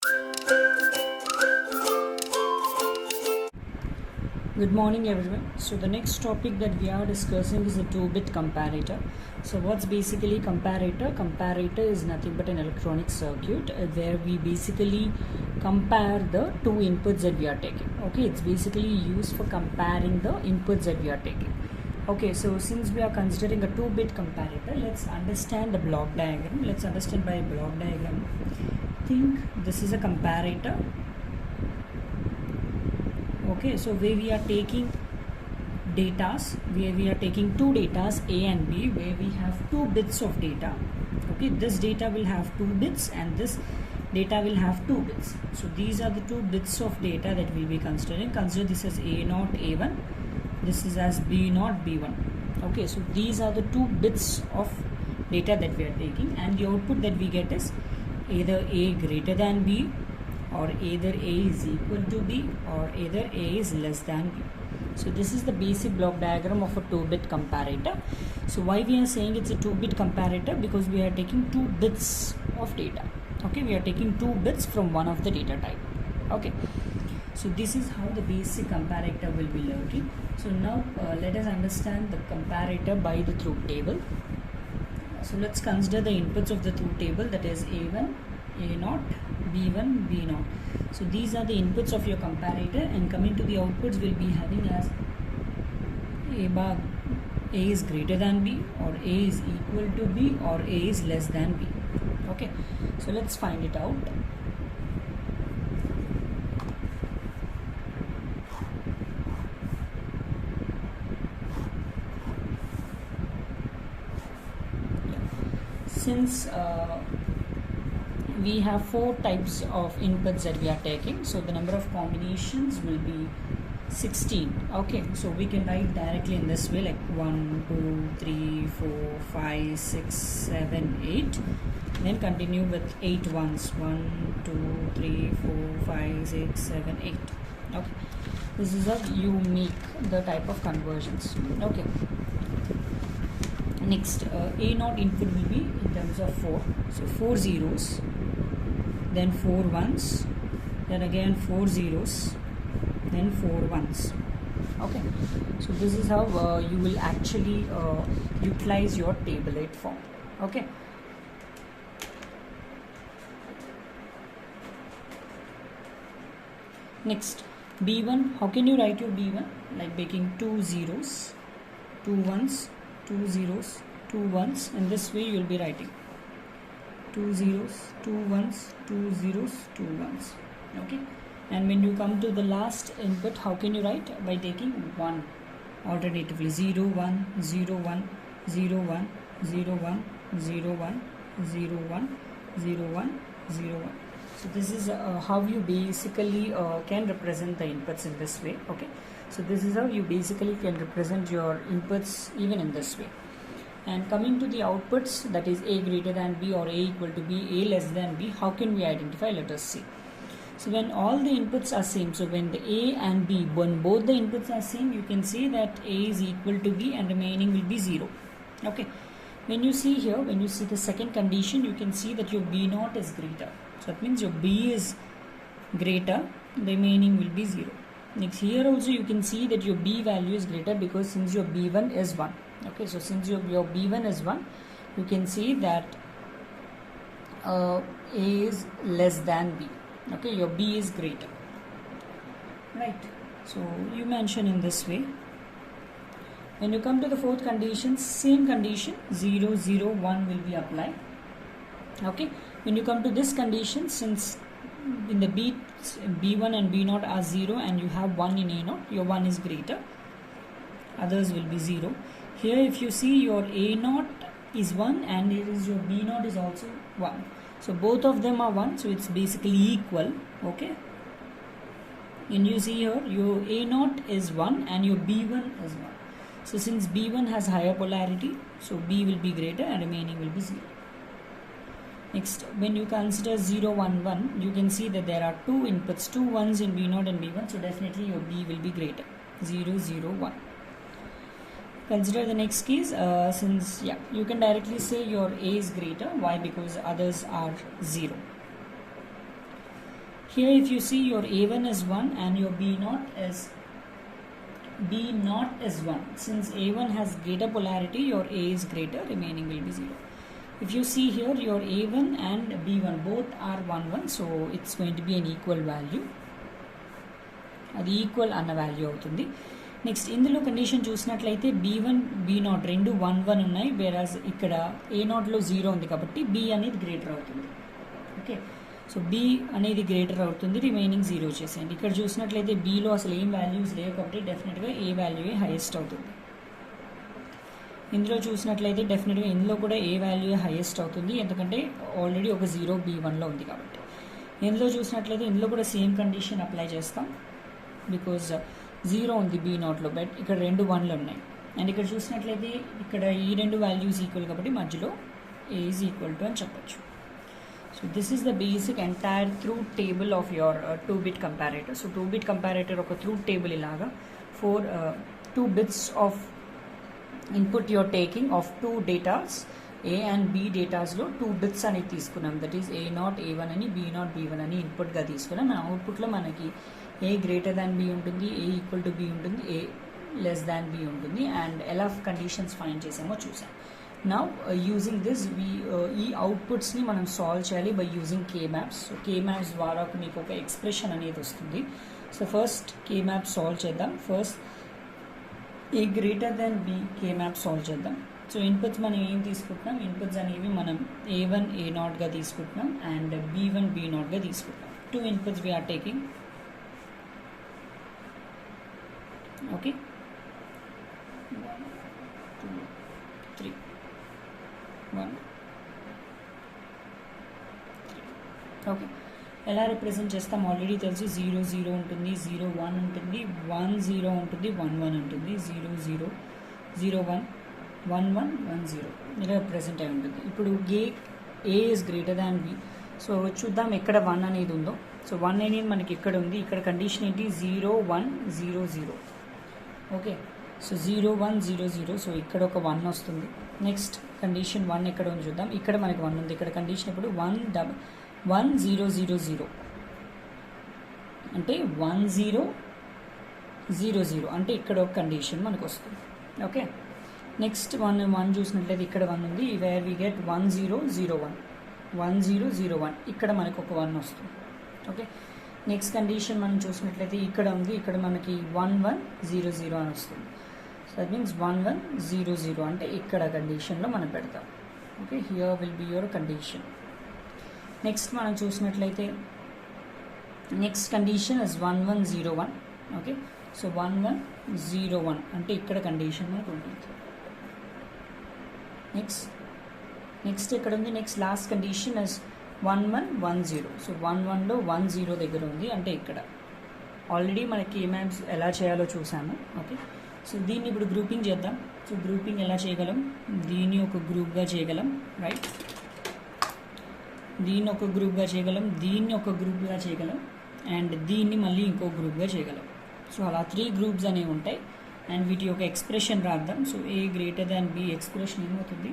Good morning everyone. So the next topic that we are discussing is a 2-bit comparator. So what's basically comparator? Comparator is nothing but an electronic circuit where we basically compare the two inputs that we are taking. Okay, it's basically used for comparing the inputs that we are taking. Okay, so since we are considering a 2-bit comparator, let's understand the block diagram. Let's understand by a block diagram. Think this is a comparator. Okay, so where we are taking datas, where we are taking two datas A and B, where we have 2 bits of data. Okay, this data will have 2 bits and this data will have 2 bits. So these are the 2 bits of data that we'll be considering. Consider this as A0 A1, this is as B0 B1. Okay, so these are the 2 bits of data that we are taking, and the output that we get is either A greater than B, or either A is equal to B, or either A is less than B. So this is the basic block diagram of a 2-bit comparator. So why we are saying it's a 2-bit comparator? Because we are taking 2 bits of data. Okay, we are taking 2 bits from one of the data type. Okay, so this is how the basic comparator will be working. So now let us understand the comparator by the truth table. So let's consider the inputs of the truth table, that is A1, A0, B1, B0. So these are the inputs of your comparator, and coming to the outputs we'll be having as A is greater than B, or A is equal to B, or A is less than B. Okay, so let's find it out. Since we have 4 types of inputs that we are taking, so the number of combinations will be 16. Okay, so we can write directly in this way, like 1 2 3 4 5 6 7 8, then continue with 8 ones, 1 2 3 4 5 6 7 8. Okay, this is how you make the type of conversions. Okay, next A0 input will be in terms of 4, so 4 zeros, then 4 ones, then again 4 zeros, then 4 ones. Okay, so this is how you will actually utilize your tabulate form. Okay, next B1, how can you write your B1? Like making 2 zeros, 2 ones, 2 zeros, 2 ones. In this way you will be writing 2 zeros, 2 ones, 2 zeros, 2 ones. Okay, and when you come to the last input, how can you write? By taking 1 alternatively, 0 1 0 1 0 1 0 1 0 1 0 1 0 1 0 1. So this is how you basically can represent the inputs in this way. Okay, so this is how you basically can represent your inputs even in this way. And coming to the outputs, that is A greater than B or A equal to B, A less than B, how can we identify? Let us see. So when all the inputs are same, so when the A and B, when both the inputs are same, you can see that A is equal to B and remaining will be 0. Okay, when you see here, when you see the second condition, you can see that your B0 is greater. So that means your B is greater, remaining will be 0. Next, here also you can see that your B value is greater, because since your B1 is 1. Okay, so since your B1 is 1, you can see that A is less than B. Okay, your B is greater, right? So you mention in this way. When you come to the fourth condition, same condition, 0 0 1 will be applied. Okay, when you come to this condition, since in the B1 and B0 are 0 and you have 1 in A0, your 1 is greater, others will be 0. Here if you see, your A0 is 1 and here is your B0 is also 1. So both of them are 1, so it's basically equal. Okay, and you see here your A0 is 1 and your B1 is 1. So since B1 has higher polarity, so B will be greater and remaining will be 0. Next, when you consider 0 1 1, you can see that there are 2 inputs, 2 ones in B0 and B1, so definitely your B will be greater, 0 0 1. Consider the next case, since you can directly say your A is greater. Why? Because others are 0. Here if you see your A1 is 1 and your B0 is 1. Since A1 has greater polarity, your A is greater, remaining will be 0. If you see here, your A1 and B1 both are 1 1, so it's going to be an equal value. అది equal అన్న value అవుతుంది. Next ఇందులో condition చూసినట్లయితే B1 B0 రెండు 1 1 ఉన్నాయి, వేరాజ్ ఇక్కడ A0లో 0 ఉంది కాబట్టి B అనేది గ్రేటర్ అవుతుంది. ఓకే, సో B అనేది గ్రేటర్ అవుతుంది, రిమైనింగ్ 0 చేసేయండి. ఇక్కడ చూసినట్లయితే Bలో అసలు ఏం వాల్యూస్ లేవు కాబట్టి డెఫినెట్గా ఏ వాల్యూయే హైయెస్ట్ అవుతుంది. ఇందులో చూసినట్లయితే డెఫినెట్గా ఇందులో కూడా ఏ వాల్యూయే హైయెస్ట్ అవుతుంది, ఎందుకంటే ఆల్రెడీ ఒక 0 B1లో ఉంది కాబట్టి. ఇందులో చూసినట్లయితే ఇందులో కూడా సేమ్ కండిషన్ అప్లై చేస్తాం, బికాజ్ 0 ఉంది B0లో, బట్ ఇక్కడ రెండు 1లు ఉన్నాయి. అండ్ ఇక్కడ చూసినట్లయితే ఇక్కడ ఈ రెండు వాల్యూస్ ఈక్వల్ కాబట్టి మధ్యలో A ఈజ్ ఈక్వల్ టు అని చెప్పచ్చు. So this is the basic entire truth table of your 2-bit comparator. So 2-bit comparator ఒక ట్రూత్ టేబుల్ ఇలాగా 2 bits of input your taking of 2 datas A and B డేటాస్లో 2 bits అనేది తీసుకున్నాం, that is A0 A1 అని B0 B1 అని ఇన్పుట్గా తీసుకున్నాం. మన అవుట్పుట్లో మనకి A గ్రేటర్ దాన్ B ఉంటుంది, A ఈక్వల్ టు B ఉంటుంది, A లెస్ దాన్ B ఉంటుంది, అండ్ ఎలా కండిషన్స్ ఫైండ్ చేసామో చూసాం. నౌ యూజింగ్ దిస్ ఈ అవుట్పుట్స్ని మనం సాల్వ్ చేయాలి by using K-maps. So K-maps ద్వారా మీకు ఒక ఎక్స్ప్రెషన్ అనేది వస్తుంది. సో ఫస్ట్ K-map సాల్వ్ చేద్దాం. First A greater than B K-map solve చేద్దాం. సో ఇన్పుట్స్ మనం ఏం తీసుకుంటున్నాం, ఇన్పుట్స్ అనేవి మనం A1 A0గా తీసుకుంటున్నాం అండ్ B1 B0గా తీసుకుంటున్నాం. 2 inputs we're taking. Okay, 1 2 3 1 3. Okay, ఎలా రిప్రజెంట్ చేస్తాం ఆల్రెడీ తెలుసు. 0 0 ఉంటుంది, 0 1 ఉంటుంది, 1 0 ఉంటుంది, 1 1 ఉంటుంది, 0 0 0 1 1 1 1 0 ఇలా రిప్రజెంట్ అయి ఉంటుంది. ఇప్పుడు A is greater than B. So చూద్దాం ఎక్కడ 1 అనేది ఉందో. సో 1 అనేది మనకి ఇక్కడ ఉంది, ఇక్కడ కండిషన్ ఏంటి 0 1 0 0. ఓకే, సో 0 1 0 0, సో ఇక్కడ ఒక 1 వస్తుంది. నెక్స్ట్ కండిషన్ 1 ఎక్కడ ఉంది చూద్దాం, ఇక్కడ మనకి 1 ఉంది. ఇక్కడ కండిషన్ ఇప్పుడు 1 0 0 0 అంటే 1 0 0 0 అంటే ఇక్కడ ఒక కండిషన్ మనకు వస్తుంది. ఓకే, నెక్స్ట్ 1 చూసినట్లయితే ఇక్కడ 1 ఉంది, వేర్ వి గెట్ 1 0 0 1 1 0 0 1 ఇక్కడ మనకు ఒక 1 వస్తుంది. ఓకే, నెక్స్ట్ కండిషన్ మనం చూసినట్లయితే ఇక్కడ ఉంది, ఇక్కడ మనకి 1 1 0 0 అని వస్తుంది. సో దట్ మీన్స్ 1 1 0 0 అంటే ఇక్కడ కండిషన్లో మనం పెడతాం. Okay, here will be your condition. Next మనం చూసినట్లయితే next condition is 1 1 0 1. Okay, so 1 1 0 1 అంటే ఇక్కడ కండిషన్ మనకు ఉంటుంది. నెక్స్ట్ ఎక్కడ ఉంది, next last condition is 1 1 1 0. So 1 1లో 1 0 దగ్గర ఉంది, అంటే ఇక్కడ ఆల్రెడీ మనకి K-maps ఎలా చేయాలో చూసాము. ఓకే, సో దీన్ని ఇప్పుడు గ్రూపింగ్ చేద్దాం. సో గ్రూపింగ్ ఎలా చేయగలం, దీన్ని ఒక గ్రూప్గా చేయగలం, రైట్, దీన్ని ఒక గ్రూప్గా చేయగలం, దీన్ని ఒక గ్రూప్గా చేయగలం, అండ్ దీన్ని మళ్ళీ ఇంకో గ్రూప్గా చేయగలం. సో అలా 3 గ్రూప్స్ అనేవి ఉంటాయి, అండ్ వీటి యొక్క ఎక్స్ప్రెషన్ రాద్దాం. So A greater than B expression ఏమవుతుంది,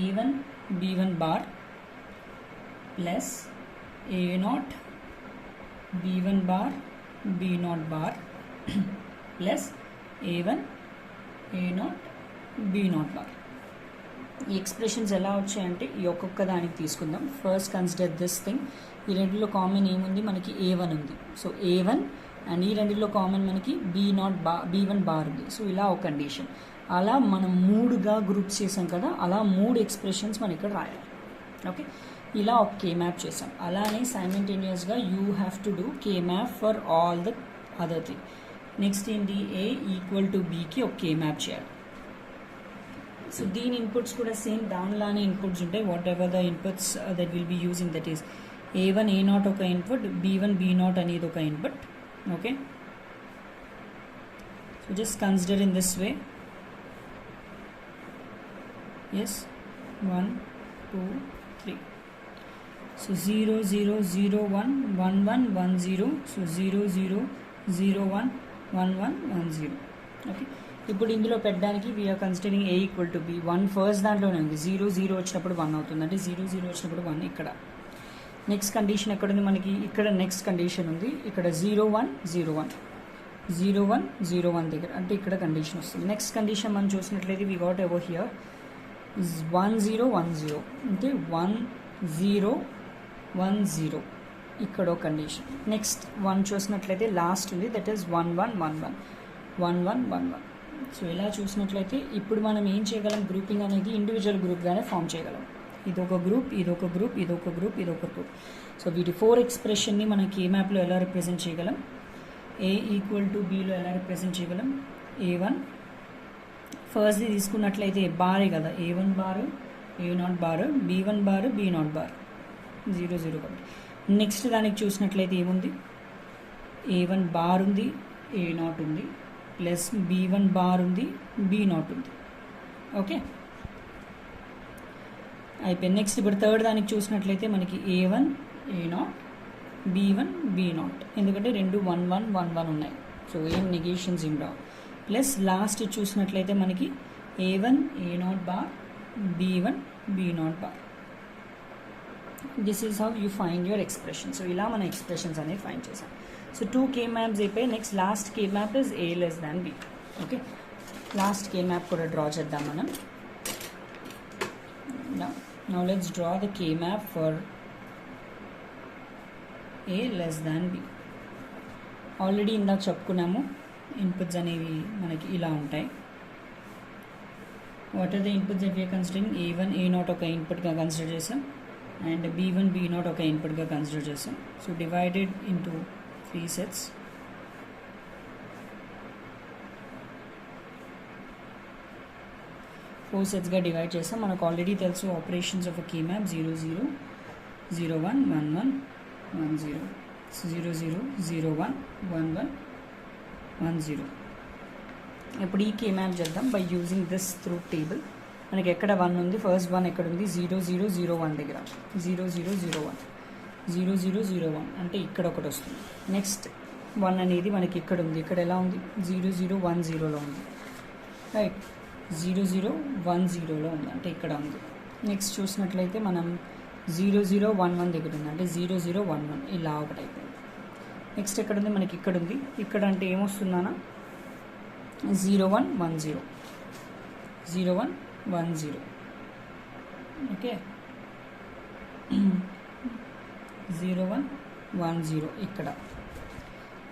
A1 B1 bar plus A0 B1 bar B0 bar plus A1 A0 B0 bar. ఈ ఎక్స్ప్రెషన్స్ ఎలా వచ్చాయంటే ఈ ఒక్కొక్క దానికి తీసుకుందాం. ఫస్ట్ కన్సిడర్ దిస్ థింగ్, ఈ రెండులో కామన్ ఏముంది, మనకి A1 ఉంది. సో A1 అండ్ ఈ రెండులో కామన్ మనకి B1 బార్ ఉంది. సో ఇలా ఒక కండిషన్. అలా మనం 3గా గ్రూప్స్ చేసాం కదా, అలా 3 ఎక్స్ప్రెషన్స్ మనం ఇక్కడ రాయాలి. ఓకే, ఇలా ఒక K-map చేసాం. అలానే సైమల్టేనియస్గా you have to do K-map for all the other thing. Next ఏంటి, A ఈక్వల్ టు Bకి ఒక K-map చేయాలి. సో దీని ఇన్పుట్స్ కూడా సేమ్ దానిలానే ఇన్పుట్స్ ఉంటాయి. Whatever the inputs that will be using, that is A1 A0 ఒక input, B1 B0 అనేది ఒక input. Okay, so just consider in this way. Yes, 1 2 3. సో 0 0 0 1 1 1 1 0. సో 0 0 0 1 1 1 1 0. ఓకే, ఇప్పుడు ఇందులో పెట్టడానికి we're considering A equal to B. 1 first దాంట్లోనే ఉంది, 0 0 వచ్చినప్పుడు 1 అవుతుంది, అంటే 0 0 వచ్చినప్పుడు 1 ఇక్కడ. నెక్స్ట్ కండిషన్ ఎక్కడ ఉంది మనకి, ఇక్కడ నెక్స్ట్ కండిషన్ ఉంది, ఇక్కడ 0 1 0 1 0 1 0 1 దగ్గర, అంటే ఇక్కడ కండిషన్ వస్తుంది. నెక్స్ట్ కండిషన్ మనం చూసినట్లయితే వి గాట్ ఓవర్ హియర్ 1 0 1 0, అంటే 1 0 1 0 ఇక్కడ ఒక కండిషన్. నెక్స్ట్ 1 చూసినట్లయితే లాస్ట్ ఉంది, దట్ ఈస్ 1 1 1 1 1 1 1 1. సో ఇలా చూసినట్లయితే ఇప్పుడు మనం ఏం చేయగలం, గ్రూపింగ్ అనేది ఇండివిజువల్ గ్రూప్గానే ఫామ్ చేయగలం. ఇదొక గ్రూప్, ఇదొక గ్రూప్, ఇదొక గ్రూప్, ఇదొక గ్రూప్. సో వీటి 4 ఎక్స్ప్రెషన్ని మనం కే మ్యాప్లో ఎలా రిప్రజెంట్ చేయగలం, A ఈక్వల్ టు బీలో ఎలా రిప్రజెంట్ చేయగలం, A1 ఫస్ట్ది తీసుకున్నట్లయితే బారే కదా, A1 bar A0 bar, B1 bar B0 bar 0 0 కాబట్టి. నెక్స్ట్ దానికి చూసినట్లయితే ఏముంది, A1 బార్ ఉంది, A0 ఉంది, ప్లస్ B1 బార్ ఉంది, B0 ఉంది. ఓకే అయిపోయింది. నెక్స్ట్ ఇప్పుడు థర్డ్ దానికి చూసినట్లయితే మనకి A1 A0 B1 B0, ఎందుకంటే రెండు 1 1 1 1 ఉన్నాయి, సో ఏం నెగేషన్స్ ఏం రావు. ప్లస్ లాస్ట్ చూసినట్లయితే మనకి A1 A0 bar B1 B0 bar. This is how you find your expression. So ఇలా మన ఎక్స్ప్రెషన్స్ అనేవి ఫైండ్ చేసాం. సో 2 కే మ్యాప్స్ అయిపోయి next last K map is A less than B. Okay last K map కూడా draw చేద్దాం మనం. Now let's draw the K map for A less than B. Already ఇందాక చెప్పుకున్నాము, ఇన్పుట్స్ అనేవి మనకి ఇలా ఉంటాయి. What are the inputs that we are considering, A1 A0 ఒక ఇన్పుట్గా కన్సిడర్ చేసాం, అండ్ B1 B0 ఒక ఇన్పుట్గా కన్సిడర్ చేసాం. So divided into 3 sets. Four సెట్స్గా డివైడ్ చేస్తాం. మనకు ఆల్రెడీ తెలుసు ఆపరేషన్స్ ఆఫ్ కే మ్యాప్ 0 0 0 1 1 1 1 0 0 0 0 1 1 1 1 0. ఇప్పుడు ఈ కే మ్యాప్ చేద్దాం by using this through table. మనకి ఎక్కడ 1 ఉంది, ఫస్ట్ 1 ఎక్కడ ఉంది, 0 0 0 1 దగ్గర 0 0 0 1 0 0 0 1, అంటే ఇక్కడ ఒకటి వస్తుంది. నెక్స్ట్ 1 అనేది మనకి ఇక్కడ ఉంది, ఇక్కడ ఎలా ఉంది, 0 0 1 0లో ఉంది, రైట్, 0 0 1 0లో ఉంది, అంటే ఇక్కడ ఉంది. నెక్స్ట్ చూసినట్లయితే మనం 0 0 1 1 దగ్గర ఉంది, అంటే 0 0 1 1 ఇలా ఒకటి అయిపోయింది. నెక్స్ట్ ఎక్కడ ఉంది, మనకి ఇక్కడ ఉంది, ఇక్కడ అంటే ఏమొస్తుందన్నా 0 1 1 0 0 1 1 0. ఓకే 0 1 1 0 ఇక్కడ.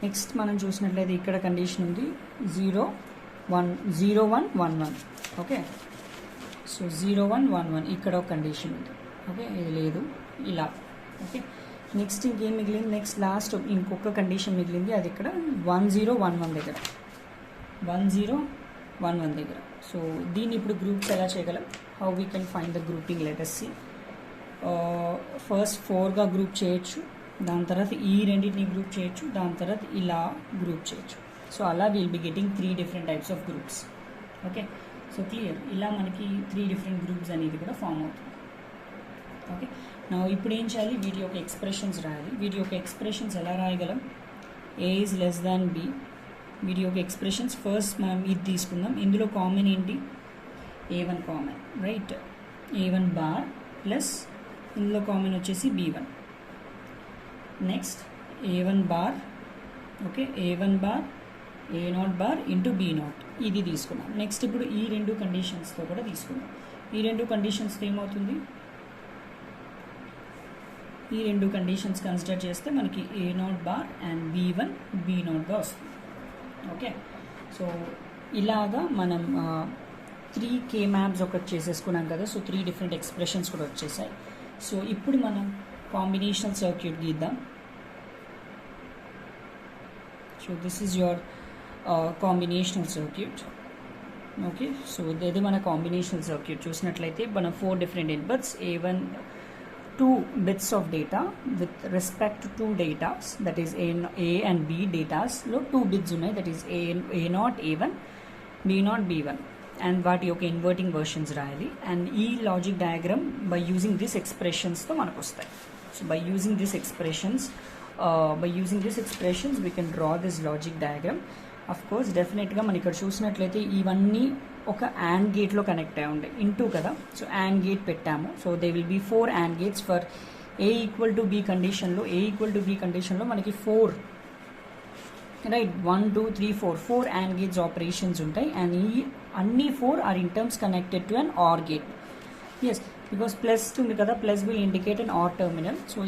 నెక్స్ట్ మనం చూసినట్లయితే ఇక్కడ కండిషన్ ఉంది 0 1 0 1 1 1. ఓకే సో 0 1 1 1 ఇక్కడ ఒక కండిషన్ ఉంది. ఓకే ఇది లేదు ఇలా. ఓకే నెక్స్ట్ ఇంకేం మిగిలింది, నెక్స్ట్ లాస్ట్ ఇంకొక కండిషన్ మిగిలింది, అది ఇక్కడ 1 0 1 1 దగ్గర 1 0 1 1 దగ్గర. సో దీన్ని ఇప్పుడు గ్రూప్స్ ఎలా చేయగలం, how we can find the grouping, let us see. First 4గా గ్రూప్ చేయొచ్చు, దాని తర్వాత ఈ రెండింటిని గ్రూప్ చేయొచ్చు, దాని తర్వాత ఇలా గ్రూప్ చేయొచ్చు. సో అలా will be getting 3 different types of groups. Okay so clear, ఇలా మనకి 3 different గ్రూప్స్ అనేది కూడా ఫామ్ అవుతుంది. ఓకే నా ఇప్పుడు ఏం చేయాలి, వీటి యొక్క ఎక్స్ప్రెషన్స్ రాయాలి. వీటి యొక్క ఎక్స్ప్రెషన్స్ ఎలా రాయగలం, A is less than B. వీటి యొక్క ఎక్స్ప్రెషన్స్ ఫస్ట్ మనం ఇది తీసుకుందాం. ఇందులో కామన్ ఏంటి, A1 common, right, A1 bar plus ఇందులో కామన్ వచ్చేసి B1. Next A1 bar, okay A1 bar A0 bar into B0 ఇది తీసుకున్నాం. నెక్స్ట్ ఇప్పుడు ఈ రెండు కండిషన్స్తో కూడా తీసుకున్నాం. ఈ రెండు కండిషన్స్తో ఏమవుతుంది, ఈ రెండు కండిషన్స్ కన్సిడర్ చేస్తే మనకి A0 బార్ అండ్ B1 B0గా వస్తుంది. ఓకే సో ఇలాగా మనం 3 కే మ్యాప్స్ ఒకటి చేసేసుకున్నాం కదా. సో 3 different ఎక్స్ప్రెషన్స్ కూడా వచ్చేసాయి. సో ఇప్పుడు మనం కాంబినేషనల్ సర్క్యూట్ గీద్దాం. So this is your combinational circuit. Okay so ఇది మన కాంబినేషనల్ సర్క్యూట్. చూసినట్లయితే మనం 4 different inputs, A1 2 bits of data with respect to 2 datas, that is A and B datas లో 2 bits ఉన్నాయి, that is A0 A1 B0 B1, and వాటి యొక్క inverting versions రాయాలి. And ఈ logic diagram by using this ఎక్స్ప్రెషన్స్తో మనకు వస్తాయి. So by using this expressions we can draw this logic diagram. Of course డెఫినెట్గా మనం ఇక్కడ చూసినట్లయితే ఇవన్నీ ఒక AND గేట్లో కనెక్ట్ అయి ఉంటాయి, ఇంటూ కదా. సో AND గేట్ పెట్టాము. So they will be 4 AND gates for A equal to B కండిషన్లో మనకి 4 రైట్ 1 2 3 4 AND gates ఆపరేషన్స్ ఉంటాయి అండ్ ఈ అన్ని 4 are in terms connected to an OR gate. Yes because plus ఉంది కదా, plus will indicate an OR terminal. So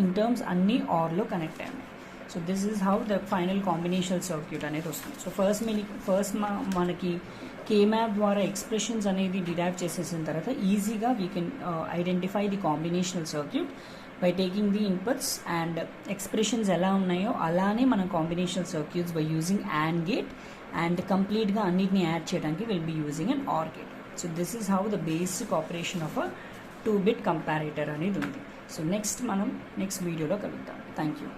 in terms అన్ని ORలో connect అయ్యాయి. So this is how the final combinational circuit అనేది వస్తుంది. సో ఫస్ట్ మనకి K-మ్యాప్ ద్వారా expressions అనేది డిరైవ్ చేసేసిన తర్వాత ఈజీగా we can identify the combinational circuit by taking the inputs and expressions ఎలా ఉన్నాయో అలానే మన combinational circuits by using AND gate and కంప్లీట్గా అన్నిటిని యాడ్ చేయడానికి will be using an OR gate. So this is how the basic operation of a 2-bit comparator అనేది ఉంది. So next వీడియోలో కలుద్దాం. Thank you.